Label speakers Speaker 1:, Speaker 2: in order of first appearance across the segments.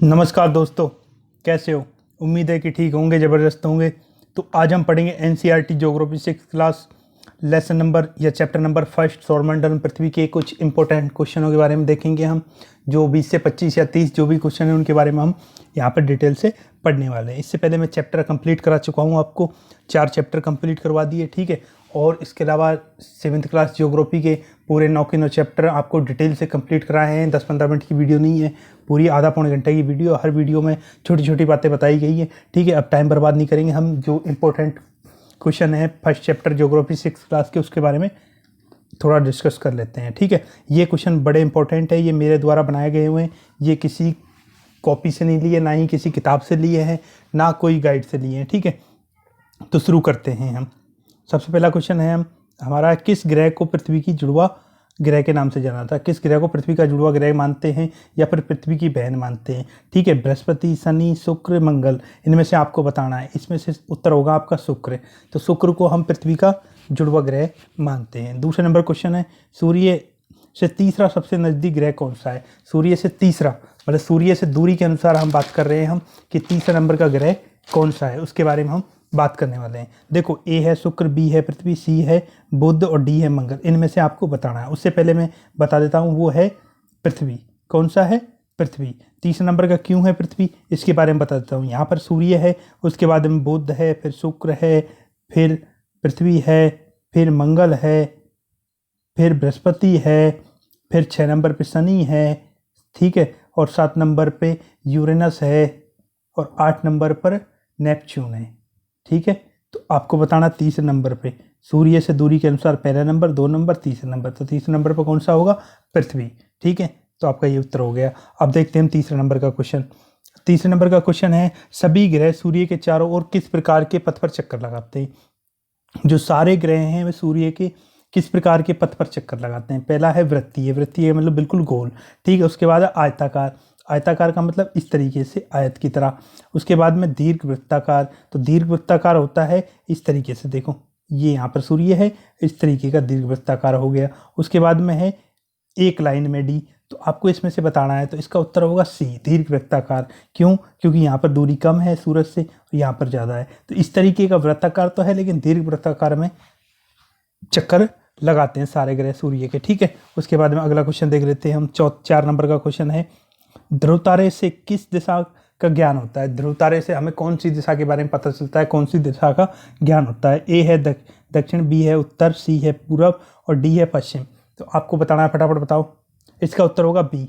Speaker 1: नमस्कार दोस्तों, कैसे हो? उम्मीद है कि ठीक होंगे, ज़बरदस्त होंगे। तो आज हम पढ़ेंगे NCERT geography 6 class lesson number या चैप्टर नंबर फर्स्ट सौरमंडल पृथ्वी के कुछ इंपॉर्टेंट क्वेश्चनों के बारे में देखेंगे। हम जो 20 से 25 या 30 जो भी क्वेश्चन हैं उनके बारे में हम यहाँ पर डिटेल से पढ़ने वाले हैं। इससे पहले मैं चैप्टर कंप्लीट करा चुका हूँ, आपको 4 चैप्टर कंप्लीट करवा दिए, ठीक है। और इसके अलावा 7th क्लास ज्योग्राफी के पूरे 9 के 9 चैप्टर आपको डिटेल से कंप्लीट कराए हैं। 10-15 मिनट की वीडियो नहीं है, पूरी आधा पौने घंटे की वीडियो। हर वीडियो में छोटी छोटी बातें बताई गई हैं, ठीक है। अब टाइम बर्बाद नहीं करेंगे, हम जो इम्पोर्टेंट क्वेश्चन है फर्स्ट चैप्टर ज्योग्राफी 6 क्लास के उसके बारे में थोड़ा डिस्कस कर लेते हैं, ठीक है। ये क्वेश्चन बड़े इंपॉर्टेंट है, ये मेरे द्वारा बनाए गए हुए हैं, ये किसी कॉपी से नहीं लिए, ना ही किसी किताब से लिए हैं, ना कोई गाइड से लिए हैं, ठीक है। तो शुरू करते हैं हम। सबसे पहला क्वेश्चन है हमारा, किस ग्रह को पृथ्वी की जुड़वा ग्रह के नाम से जाना था? किस ग्रह को पृथ्वी का जुड़वा ग्रह मानते हैं या फिर पृथ्वी की बहन मानते हैं? ठीक है, बृहस्पति, शनि, शुक्र, मंगल, इनमें से आपको बताना है। इसमें से उत्तर होगा आपका शुक्र। तो शुक्र को हम पृथ्वी का जुड़वा ग्रह मानते हैं। दूसरे नंबर क्वेश्चन है, सूर्य से तीसरा सबसे नज़दीक ग्रह कौन सा है? सूर्य से तीसरा मतलब सूर्य से दूरी के अनुसार हम बात कर रहे हैं हम कि तीसरा नंबर का ग्रह कौन सा है, उसके बारे में हम बात करने वाले हैं। देखो, ए है शुक्र, बी है पृथ्वी, सी है बुध और डी है मंगल। इनमें से आपको बताना है। उससे पहले मैं बता देता हूँ, वो है पृथ्वी। कौन सा है? पृथ्वी। तीसरे नंबर का क्यों है पृथ्वी, इसके बारे में बता देता हूँ। यहाँ पर सूर्य है, उसके बाद में बुध है, फिर शुक्र है, फिर पृथ्वी है, फिर मंगल है, फिर बृहस्पति है, फिर 6 नंबर पे शनि है, ठीक है, और 7 नंबर पे यूरेनस है, और 8 नंबर पर नेपच्यून है, ठीक है। तो आपको बताना तीसरे नंबर पे सूर्य से दूरी के अनुसार पहला नंबर, 2 नंबर, तीसरा नंबर। तो तीसरे नंबर पर कौन सा होगा? पृथ्वी, ठीक है। तो आपका ये उत्तर हो गया। अब देखते हैं हम तीसरे नंबर का क्वेश्चन। तीसरे नंबर का क्वेश्चन है, सभी ग्रह सूर्य के चारों ओर किस प्रकार के पथ पर चक्कर लगाते हैं? जो सारे ग्रह हैं वे सूर्य के किस प्रकार के पथ पर चक्कर लगाते हैं? पहला है वृत्तीय, वृत्तीय मतलब बिल्कुल गोल, ठीक है। उसके बाद है आयताकार, आयताकार का मतलब इस तरीके से आयत की तरह। उसके बाद में दीर्घ वृत्ताकार, तो दीर्घ वृत्ताकार होता है इस तरीके से, देखो ये यहाँ पर सूर्य है, इस तरीके का दीर्घ वृत्ताकार हो गया। उसके बाद में है एक लाइन में डी, तो आपको इसमें से बताना है। तो इसका उत्तर होगा सी, दीर्घ वृत्ताकार। क्यों? क्योंकि यहाँ पर दूरी कम है सूरज से और यहाँ पर ज़्यादा है। तो इस तरीके का वृत्ताकार तो है, लेकिन दीर्घ वृत्ताकार में चक्कर लगाते हैं सारे ग्रह सूर्य के, ठीक है। उसके बाद में अगला क्वेश्चन देख लेते हैं हम। 4 नंबर का क्वेश्चन है, ध्रुव तारे से किस दिशा का ज्ञान होता है? ध्रुव तारे से हमें कौन सी दिशा के बारे में पता चलता है, कौन सी दिशा का ज्ञान होता है? ए है दक्षिण, बी है उत्तर, सी है पूरब और डी है पश्चिम। तो आपको बताना है, फटाफट बताओ। इसका उत्तर होगा बी,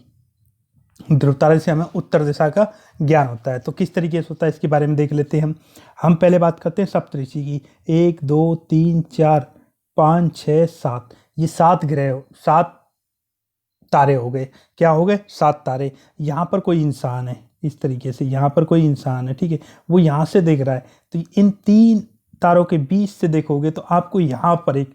Speaker 1: ध्रुव तारे से हमें उत्तर दिशा का ज्ञान होता है। तो किस तरीके से होता है इसके बारे में देख लेते हैं हम पहले बात करते हैं सप्तऋषि की। 1 2 3 4 5 6 7, ये 7 ग्रह, 7 तारे हो गए। क्या हो गए? 7 तारे। यहाँ पर कोई इंसान है, इस तरीके से यहाँ पर कोई इंसान है, ठीक है, वो यहाँ से देख रहा है। तो इन 3 तारों के बीच से देखोगे तो आपको यहाँ पर एक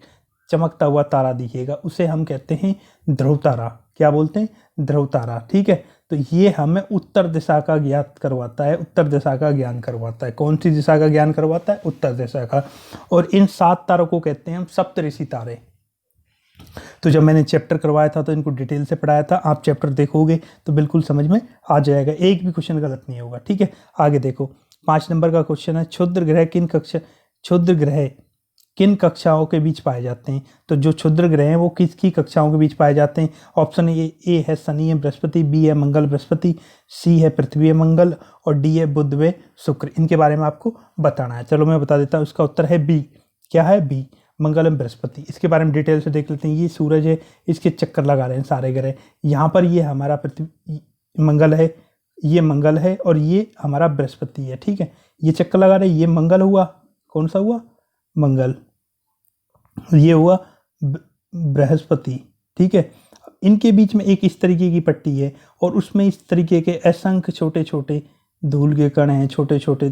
Speaker 1: चमकता हुआ तारा दिखेगा, उसे हम कहते हैं ध्रुव तारा। क्या बोलते हैं? ध्रुव तारा, ठीक है। तो ये हमें उत्तर दिशा का ज्ञात करवाता है, उत्तर दिशा का ज्ञान करवाता है। कौन सी दिशा का ज्ञान करवाता है? उत्तर दिशा का। और इन 7 तारों को कहते हैं हम सप्तऋषि तारे। तो जब मैंने चैप्टर करवाया था तो इनको डिटेल से पढ़ाया था, आप चैप्टर देखोगे तो बिल्कुल समझ में आ जाएगा, एक भी क्वेश्चन गलत नहीं होगा, ठीक है। आगे देखो, 5 नंबर का क्वेश्चन है, क्षुद्र ग्रह किन कक्षाओं के बीच पाए जाते हैं? तो जो क्षुद्र ग्रह हैं वो किसकी कक्षाओं के बीच पाए जाते हैं? ऑप्शन ए है शनि है बृहस्पति, बी है मंगल बृहस्पति, सी है पृथ्वी है मंगल और डी है बुध व शुक्र। इनके बारे में आपको बताना है। चलो मैं बता देता हूँ, इसका उत्तर है बी। क्या है? बी, मंगल एवं बृहस्पति। इसके बारे में डिटेल से देख लेते हैं। ये सूरज है, इसके चक्कर लगा रहे हैं सारे ग्रह। यहाँ पर ये हमारा पृथ्वी मंगल है, ये मंगल है और ये हमारा बृहस्पति है, ठीक है। ये चक्कर लगा रहे हैं, ये मंगल हुआ, कौन सा हुआ? मंगल। ये हुआ बृहस्पति, ठीक है। इनके बीच में एक इस तरीके की पट्टी है और उसमें इस तरीके के असंख्य छोटे छोटे धूल के कण हैं, छोटे छोटे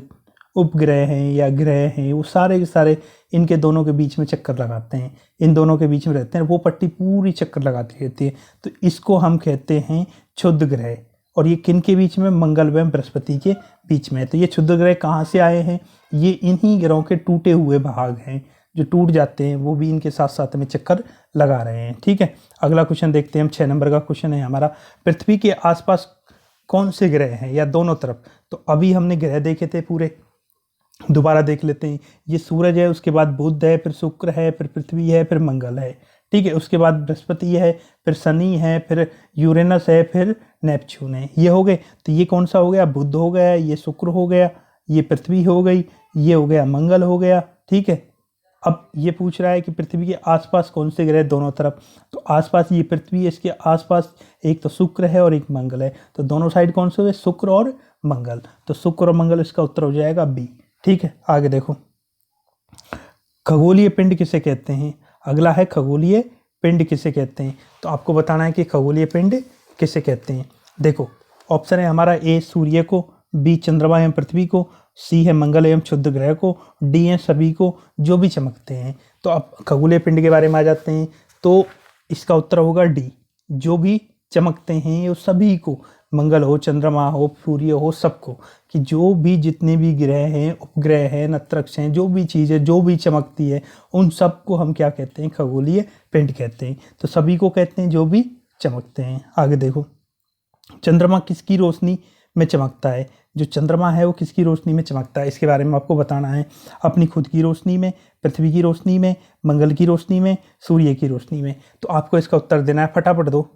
Speaker 1: उपग्रह हैं या ग्रह हैं, वो सारे के सारे इनके दोनों के बीच में चक्कर लगाते हैं, इन दोनों के बीच में रहते हैं। वो पट्टी पूरी चक्कर लगाती रहती है, तो इसको हम कहते हैं क्षुद्र ग्रह। और ये किन के बीच में? मंगल व बृहस्पति के बीच में। तो ये क्षुद्र ग्रह कहाँ से आए हैं? ये इन्हीं ग्रहों के टूटे हुए भाग हैं, जो टूट जाते हैं, वो भी इनके साथ साथ में चक्कर लगा रहे हैं, ठीक है। अगला क्वेश्चन देखते हैं हम। 6 नंबर का क्वेश्चन है हमारा, पृथ्वी के आसपास कौन से ग्रह हैं या दोनों तरफ। तो अभी हमने ग्रह देखे थे पूरे, दोबारा देख लेते हैं। ये सूरज है, उसके बाद बुध है, फिर शुक्र है, फिर पृथ्वी है, फिर मंगल है, ठीक है। उसके बाद बृहस्पति है, फिर शनि है, फिर यूरेनस है, फिर नेपच्यून है। ये हो गए। तो ये कौन सा हो गया, बुध हो गया, ये शुक्र हो गया, ये पृथ्वी हो गई, ये हो गया मंगल हो गया, ठीक है। अब ये पूछ रहा है कि पृथ्वी के आसपास कौन से ग्रह दोनों तरफ। तो आसपास ये पृथ्वी है, इसके आसपास एक तो शुक्र है और एक मंगल है। तो दोनों साइड कौन से हुए, शुक्र और मंगल। तो शुक्र और मंगल, इसका उत्तर हो जाएगा बी, ठीक है। आगे देखो, खगोलीय पिंड किसे कहते हैं। अगला है खगोलीय पिंड किसे कहते हैं। तो आपको बताना है कि खगोलीय पिंड किसे कहते हैं। देखो ऑप्शन है हमारा ए सूर्य को, बी चंद्रमा एवं पृथ्वी को, सी है मंगल एवं क्षुद्र ग्रह को, डी है सभी को जो भी चमकते हैं। तो अब खगोलीय पिंड के बारे में आ जाते हैं। तो इसका उत्तर होगा डी, जो भी चमकते हैं वो सभी को, मंगल हो, चंद्रमा हो, सूर्य हो, सबको, कि जो भी जितने भी ग्रह हैं, उपग्रह हैं, नक्षत्र हैं, जो भी चीज़ें जो भी चमकती है उन सबको हम क्या कहते हैं, खगोलीय पिंड कहते हैं। तो सभी को कहते हैं जो भी चमकते हैं। आगे देखो, चंद्रमा किसकी रोशनी में चमकता है। जो चंद्रमा है वो किसकी रोशनी में चमकता है, इसके बारे में आपको बताना है। अपनी खुद की रोशनी में, पृथ्वी की रोशनी में, मंगल की रोशनी में, सूर्य की रोशनी में। तो आपको इसका उत्तर देना है, फटाफट दो,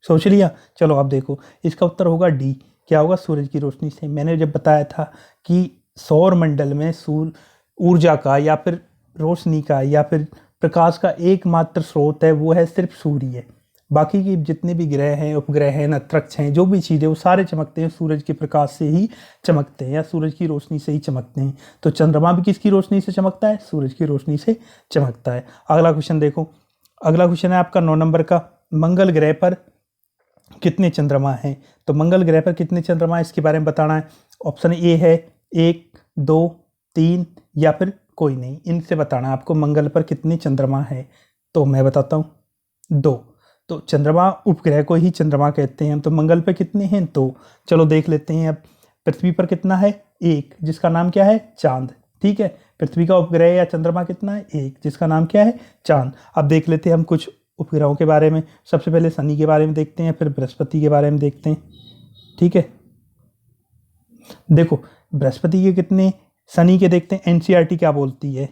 Speaker 1: सोच लिया। चलो आप देखो, इसका उत्तर होगा डी, क्या होगा, सूरज की रोशनी से। मैंने जब बताया था कि सौर मंडल में सूर्य ऊर्जा का या फिर रोशनी का या फिर प्रकाश का एकमात्र स्रोत है वो है सिर्फ सूर्य। बाकी के जितने भी ग्रह हैं, उपग्रह हैं, नक्षत्र हैं, जो भी चीज़ें, वो सारे चमकते हैं सूरज के प्रकाश से ही चमकते हैं या सूरज की रोशनी से ही चमकते हैं। तो चंद्रमा भी किसकी रोशनी से चमकता है, सूरज की रोशनी से चमकता है। अगला क्वेश्चन देखो, अगला क्वेश्चन है आपका 9 नंबर का, मंगल ग्रह पर कितने चंद्रमा हैं। तो मंगल ग्रह पर कितने चंद्रमा है, इसके बारे में बताना है। ऑप्शन ए है 1, 2, 3 या फिर कोई नहीं, इनसे बताना है आपको मंगल पर कितने चंद्रमा है। तो मैं बताता हूँ 2। तो चंद्रमा उपग्रह को ही चंद्रमा कहते हैं। तो मंगल पर कितने हैं, 2। चलो देख लेते हैं। अब पृथ्वी पर कितना है, 1, जिसका नाम क्या है, चांद, ठीक है। पृथ्वी का उपग्रह या चंद्रमा कितना है, 1, जिसका नाम क्या है, चांद। अब देख लेते हैं हम कुछ उपग्रहों के बारे में। सबसे पहले शनि के बारे में देखते हैं, फिर बृहस्पति के बारे में देखते हैं, ठीक है। देखो बृहस्पति के कितने, शनि के देखते हैं। एनसीईआरटी क्या बोलती है,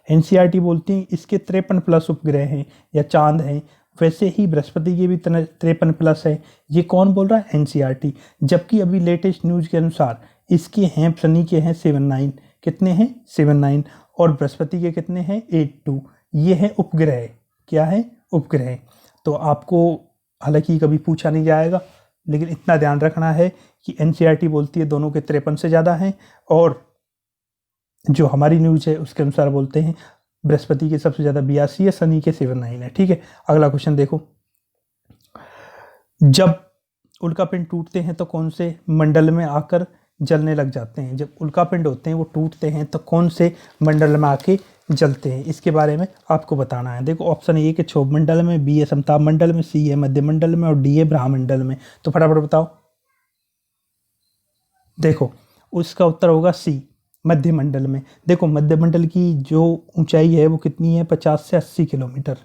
Speaker 1: एनसीईआरटी बोलती है इसके 53+ उपग्रह हैं या चांद हैं। वैसे ही बृहस्पति के भी 53+ है। ये कौन बोल रहा है, एनसीईआरटी। जबकि अभी लेटेस्ट न्यूज के अनुसार इसके हैं, शनि के हैं 79, कितने हैं, 79, और बृहस्पति के कितने हैं, 82। ये है उपग्रह, क्या है, उपग्रह। तो आपको हालांकि कभी पूछा नहीं जाएगा, लेकिन इतना ध्यान रखना है कि एनसीईआरटी बोलती है दोनों के 53 से ज़्यादा हैं, और जो हमारी न्यूज़ है उसके अनुसार बोलते हैं बृहस्पति के सबसे ज़्यादा 82 है, शनि के 79 है, ठीक है। अगला क्वेश्चन देखो, जब उल्कापिंड टूटते हैं तो कौन से मंडल में आकर जलने लग जाते हैं। जब उल्कापिंड होते हैं वो टूटते हैं तो कौन से मंडल में आके जलते हैं, इसके बारे में आपको बताना है। देखो ऑप्शन ए के क्षोभ मंडल में, बी है समताप मंडल में, सी है मध्य मंडल में, और डी है ब्रह्मंडल में। तो फटाफट बताओ। देखो उसका उत्तर होगा सी, मध्य मंडल में। देखो मध्य मंडल की जो ऊंचाई है वो कितनी है, 50 से 80 किलोमीटर।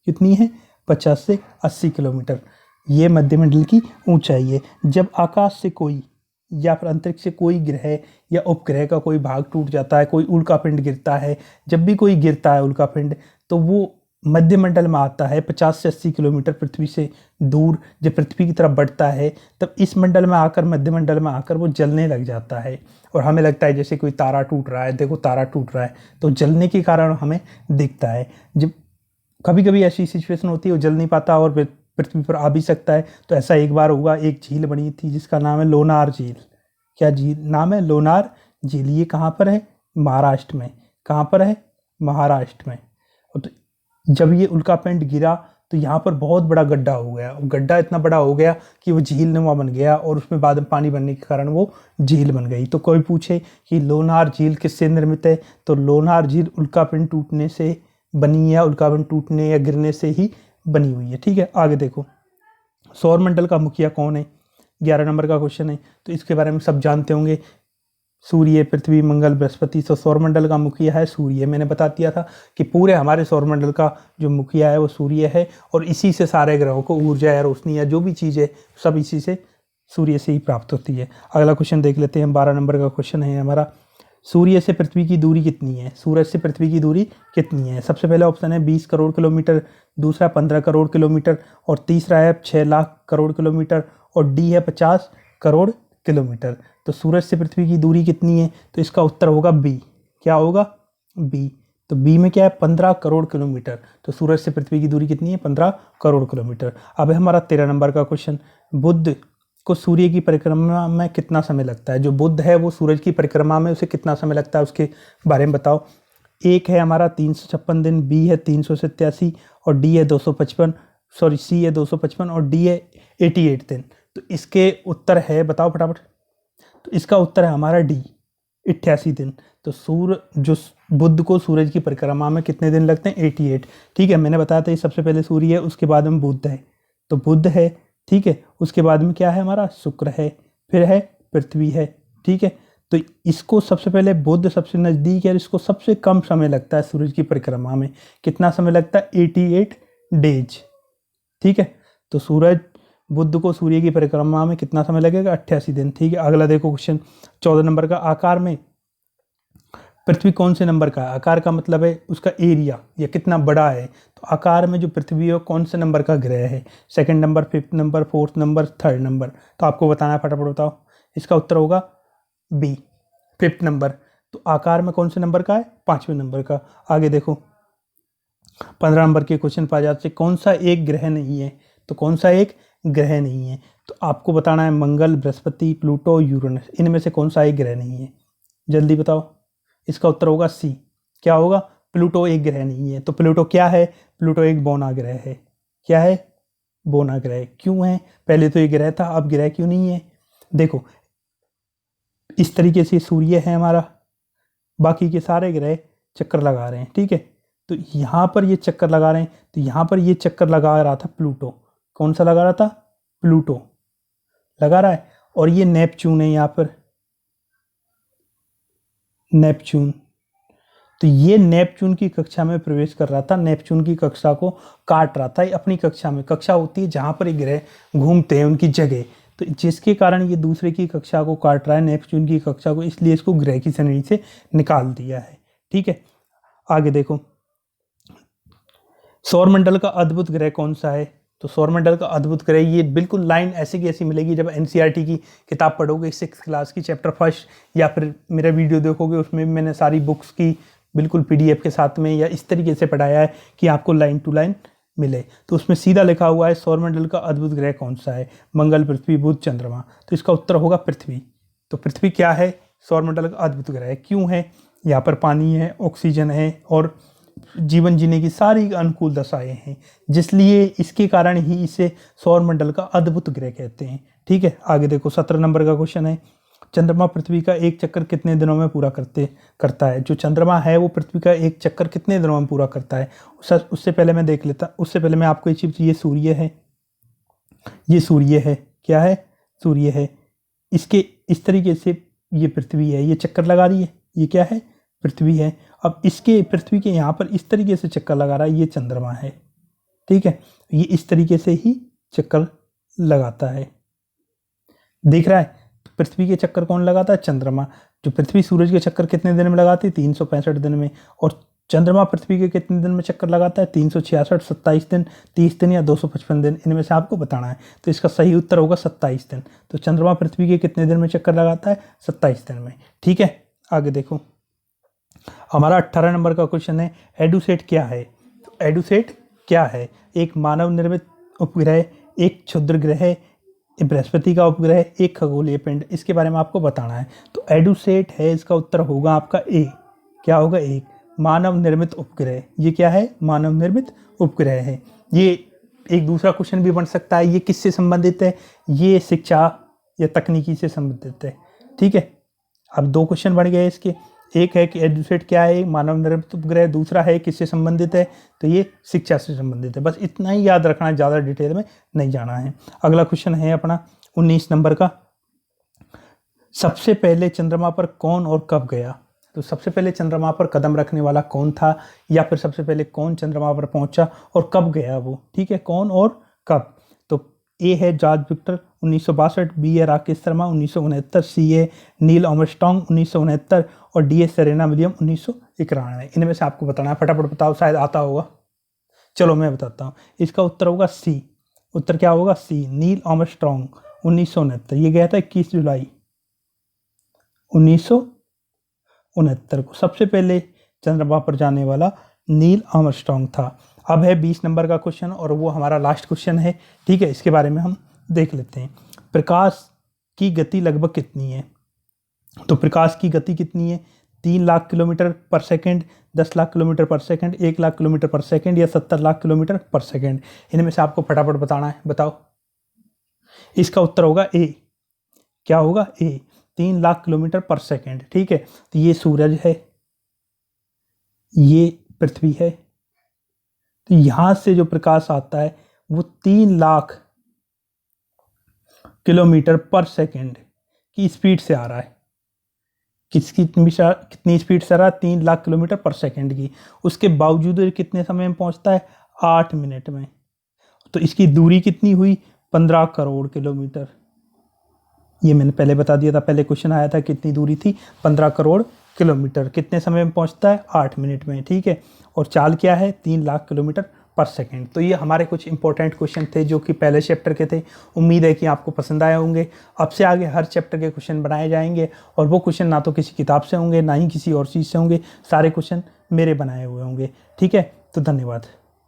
Speaker 1: कितनी है, 50 से 80 किलोमीटर। ये मध्य मंडल की ऊंचाई है। जब आकाश से कोई या फिर अंतरिक्ष से कोई ग्रह या उपग्रह का कोई भाग टूट जाता है, कोई उल्कापिंड गिरता है, जब भी कोई गिरता है उल्कापिंड, तो वो मध्य मंडल में आता है 50 से 80 किलोमीटर पृथ्वी से दूर। जब पृथ्वी की तरफ बढ़ता है तब इस मंडल में आकर, मध्य मंडल में आकर वो जलने लग जाता है, और हमें लगता है जैसे कोई तारा टूट रहा है। देखो तारा टूट रहा है तो जलने के कारण हमें दिखता है। जब कभी कभी ऐसी सिचुएशन होती है वो जल नहीं पाता और पृथ्वी पर आ भी सकता है। तो ऐसा एक बार हुआ, एक झील बनी थी जिसका नाम है लोनार झील। क्या झील नाम है, लोनार झील। ये कहाँ पर है, महाराष्ट्र में। कहाँ पर है, महाराष्ट्र में। तो जब ये उल्कापिंड गिरा तो यहाँ पर बहुत बड़ा गड्ढा हो गया, और गड्ढा इतना बड़ा हो गया कि वो झील नुमा बन गया, और उसमें बाद में पानी बनने के कारण वो झील बन गई। तो कोई पूछे कि लोनार झील किससे निर्मित है, तो लोनार झील उल्कापिंड टूटने से बनी है, उल्कापिंड टूटने या गिरने से ही बनी हुई है, ठीक है। आगे देखो, सौरमंडल का मुखिया कौन है, 11 नंबर का क्वेश्चन है। तो इसके बारे में सब जानते होंगे, सूर्य, पृथ्वी, मंगल, बृहस्पति। तो सौरमंडल का मुखिया है सूर्य। मैंने बता दिया था कि पूरे हमारे सौरमंडल का जो मुखिया है वो सूर्य है, और इसी से सारे ग्रहों को ऊर्जा या रोशनी या जो भी चीज़ है सब इसी से सूर्य से ही प्राप्त होती है। अगला क्वेश्चन देख लेते हैं, 12 नंबर का क्वेश्चन है हमारा, सूर्य से पृथ्वी की दूरी कितनी है? सूरज से पृथ्वी की दूरी कितनी है? सबसे पहला ऑप्शन है 20 करोड़ किलोमीटर, दूसरा 15 करोड़ किलोमीटर, और तीसरा है 6 लाख करोड़ किलोमीटर, और डी है 50 करोड़ किलोमीटर। तो सूरज से पृथ्वी की दूरी कितनी है? तो इसका उत्तर होगा बी। क्या होगा? बी। तो बी में क्या है? 15 करोड़ किलोमीटर। तो सूरज से पृथ्वी की दूरी कितनी है? 15 करोड़ किलोमीटर। अब है हमारा 13 नंबर का क्वेश्चन, बुध को सूर्य की परिक्रमा में कितना समय लगता है? जो बुध है वो सूरज की परिक्रमा में उसे कितना समय लगता है उसके बारे में बताओ। एक है हमारा 356 दिन, बी है 387, और डी है 255, सॉरी सी है 255, और डी है 88 दिन। तो इसके उत्तर है, बताओ फटाफट। तो इसका उत्तर है हमारा डी, 88 दिन। तो जो बुध को सूरज की परिक्रमा में कितने दिन लगते हैं? 88। ठीक है, मैंने बताया था ये सबसे पहले सूर्य है, उसके बाद में बुध है। तो बुध है, ठीक है, उसके बाद में क्या है हमारा? शुक्र है, फिर है पृथ्वी है। ठीक है, तो इसको सबसे पहले बुध सबसे नज़दीक है, इसको सबसे कम समय लगता है सूरज की परिक्रमा में। कितना समय लगता है? 88 डेज। ठीक है, तो बुध को सूर्य की परिक्रमा में कितना समय लगेगा? 88 दिन। ठीक है, अगला देखो क्वेश्चन 14 नंबर का, आकार में पृथ्वी कौन से नंबर का है? आकार का मतलब है उसका एरिया, या कितना बड़ा है। तो आकार में जो पृथ्वी है कौन से नंबर का ग्रह है? Second number, fifth number, fourth number, third number. तो आपको बताना है, फटाफट बताओ। इसका उत्तर होगा बी, फिफ्थ नंबर। तो आकार में कौन से नंबर का है? 5वें नंबर का। आगे देखो 15 नंबर के क्वेश्चन पर आ जाते, कौन सा एक ग्रह नहीं है? तो कौन सा एक ग्रह नहीं है? तो आपको बताना है मंगल, बृहस्पति, प्लूटो, यूरेनस, इनमें से कौन सा एक ग्रह नहीं है? जल्दी बताओ। इसका उत्तर होगा सी। क्या होगा? प्लूटो एक ग्रह नहीं है। तो प्लूटो क्या है? प्लूटो एक बौना ग्रह है। क्या है? बौना ग्रह। क्यों है? पहले तो ये ग्रह था, अब ग्रह क्यों नहीं है? देखो, इस तरीके से सूर्य है हमारा, बाकी के सारे ग्रह चक्कर लगा रहे हैं। ठीक है, तो यहाँ पर ये चक्कर लगा रहे हैं, तो यहाँ पर ये चक्कर लगा रहा था प्लूटो। कौन सा लगा रहा था? प्लूटो लगा रहा है। और ये नेपच्यून है, यहाँ पर नेपच्यून। तो ये नेपच्यून की कक्षा में प्रवेश कर रहा था, नेपच्यून की कक्षा को काट रहा था। अपनी कक्षा में, कक्षा होती है जहाँ पर ये ग्रह घूमते हैं उनकी जगह, तो जिसके कारण ये दूसरे की कक्षा को काट रहा है, नेपच्यून की कक्षा को, इसलिए इसको ग्रह की श्रेणी से निकाल दिया है। ठीक है, आगे देखो, सौरमंडल का अद्भुत ग्रह कौन सा है? तो सौरमंडल का अद्भुत ग्रह, ये बिल्कुल लाइन ऐसे की ऐसी मिलेगी जब एनसीईआरटी की किताब पढ़ोगे 6th क्लास की, चैप्टर फर्स्ट, या फिर मेरा वीडियो देखोगे, उसमें मैंने सारी बुक्स की बिल्कुल पीडीएफ के साथ में या इस तरीके से पढ़ाया है कि आपको लाइन टू लाइन मिले। तो उसमें सीधा लिखा हुआ है सौरमंडल का अद्भुत ग्रह कौन सा है? मंगल, पृथ्वी, बुध, चंद्रमा। तो इसका उत्तर होगा पृथ्वी। तो पृथ्वी क्या है? सौरमंडल का अद्भुत ग्रह। क्यों है? यहाँ पर पानी है, ऑक्सीजन है, और जीवन जीने की सारी अनुकूल दशाएं हैं, जिसलिए इसके कारण ही इसे सौरमंडल का अद्भुत ग्रह कहते हैं। ठीक है, आगे देखो 17 नंबर का क्वेश्चन है, चंद्रमा पृथ्वी का एक चक्कर कितने दिनों में पूरा करता है? जो चंद्रमा है वो पृथ्वी का एक चक्कर कितने दिनों में पूरा करता है? उससे पहले मैं देख लेता, उससे पहले मैं आपको ये चीज़, ये सूर्य है, ये सूर्य है, क्या है? सूर्य है। इसके इस तरीके से ये पृथ्वी है, ये चक्कर लगा रही है, ये क्या है? पृथ्वी है। अब इसके पृथ्वी के यहाँ पर इस तरीके से चक्कर लगा रहा है, ये चंद्रमा है। ठीक है, ये इस तरीके से ही चक्कर लगाता है, देख रहा है? पृथ्वी के चक्कर कौन लगाता है? चंद्रमा। जो पृथ्वी सूरज के चक्कर कितने दिन में लगाती है? 365 दिन में। और चंद्रमा पृथ्वी के कितने दिन में चक्कर लगाता है? 366, 27 दिन, 30 दिन या 255 दिन, इनमें से आपको बताना है। तो इसका सही उत्तर होगा 27 दिन। तो चंद्रमा पृथ्वी के कितने दिन में चक्कर लगाता है? 27 दिन में। ठीक है, आगे देखो, हमारा 18 नंबर का क्वेश्चन है, एडुसेट क्या है? तो एडुसेट क्या है? एक मानव निर्मित उपग्रह, एक क्षुद्र ग्रह, बृहस्पति का उपग्रह, एक खगोलीय पिंड। इसके बारे में आपको बताना है। तो एडुसेट है, इसका उत्तर होगा आपका ए। क्या होगा? एक मानव निर्मित उपग्रह। ये क्या है? मानव निर्मित उपग्रह है। ये एक दूसरा क्वेश्चन भी बन सकता है, ये किससे संबंधित है? ये शिक्षा या तकनीकी से संबंधित है। ठीक है, अब 2 क्वेश्चन बन गए इसके। एक है कि एडुसेट क्या है? मानव निर्मित उपग्रह। दूसरा है किससे संबंधित है? तो ये शिक्षा से संबंधित है। बस इतना ही याद रखना है, ज़्यादा डिटेल में नहीं जाना है। अगला क्वेश्चन है अपना 19 नंबर का, सबसे पहले चंद्रमा पर कौन और कब गया? तो सबसे पहले चंद्रमा पर कदम रखने वाला कौन था, या फिर सबसे पहले कौन चंद्रमा पर पहुंचा और कब गया वो? ठीक है, कौन और कब? तो ए है जॉर्ज विक्टर 1962, बी है राकेश शर्मा 1969, सी है नील आर्मस्ट्रॉन्ग 1969 और डी है सेरेना विलियम 1991। इनमें से आपको बताना है, फटाफट बताओ, शायद आता होगा। चलो मैं बताता हूँ, इसका उत्तर होगा सी। उत्तर क्या होगा? सी, नील आर्मस्ट्रॉन्ग 1969। ये गया था 21 जुलाई 1969 को। सबसे पहले चंद्रमा पर जाने वाला नील आर्मस्ट्रॉन्ग था। अब है 20 नंबर का क्वेश्चन और वो हमारा लास्ट क्वेश्चन है, ठीक है। इसके बारे में हम देख लेते हैं। प्रकाश की गति लगभग कितनी है? तो प्रकाश की गति कितनी है? 3 लाख किलोमीटर पर सेकंड, 10 लाख किलोमीटर पर सेकंड, 1 लाख किलोमीटर पर सेकंड या 70 लाख किलोमीटर पर सेकंड? इनमें से आपको फटाफट बताना है, बताओ। इसका उत्तर होगा ए। क्या होगा? ए, 3 लाख किलोमीटर पर सेकंड, ठीक है। तो ये सूरज है, ये पृथ्वी है, तो यहां से जो प्रकाश आता है वो 3 लाख किलोमीटर पर सेकंड की स्पीड से आ रहा है। कितनी स्पीड से आ रहा है? 3 लाख किलोमीटर पर सेकंड की। उसके बावजूद ये कितने समय में पहुंचता है? 8 मिनट में। तो इसकी दूरी कितनी हुई? 15 करोड़ किलोमीटर। ये मैंने पहले बता दिया था, पहले क्वेश्चन आया था कितनी दूरी थी? 15 करोड़ किलोमीटर। कितने समय में पहुंचता है? 8 मिनट में, ठीक है। और चाल क्या है? 3 लाख किलोमीटर पर सेकंड। तो ये हमारे कुछ इंपॉर्टेंट क्वेश्चन थे जो कि पहले चैप्टर के थे। उम्मीद है कि आपको पसंद आए होंगे। अब से आगे हर चैप्टर के क्वेश्चन बनाए जाएंगे और वो क्वेश्चन ना तो किसी किताब से होंगे, ना ही किसी और चीज़ से होंगे। सारे क्वेश्चन मेरे बनाए हुए होंगे, ठीक है। तो धन्यवाद।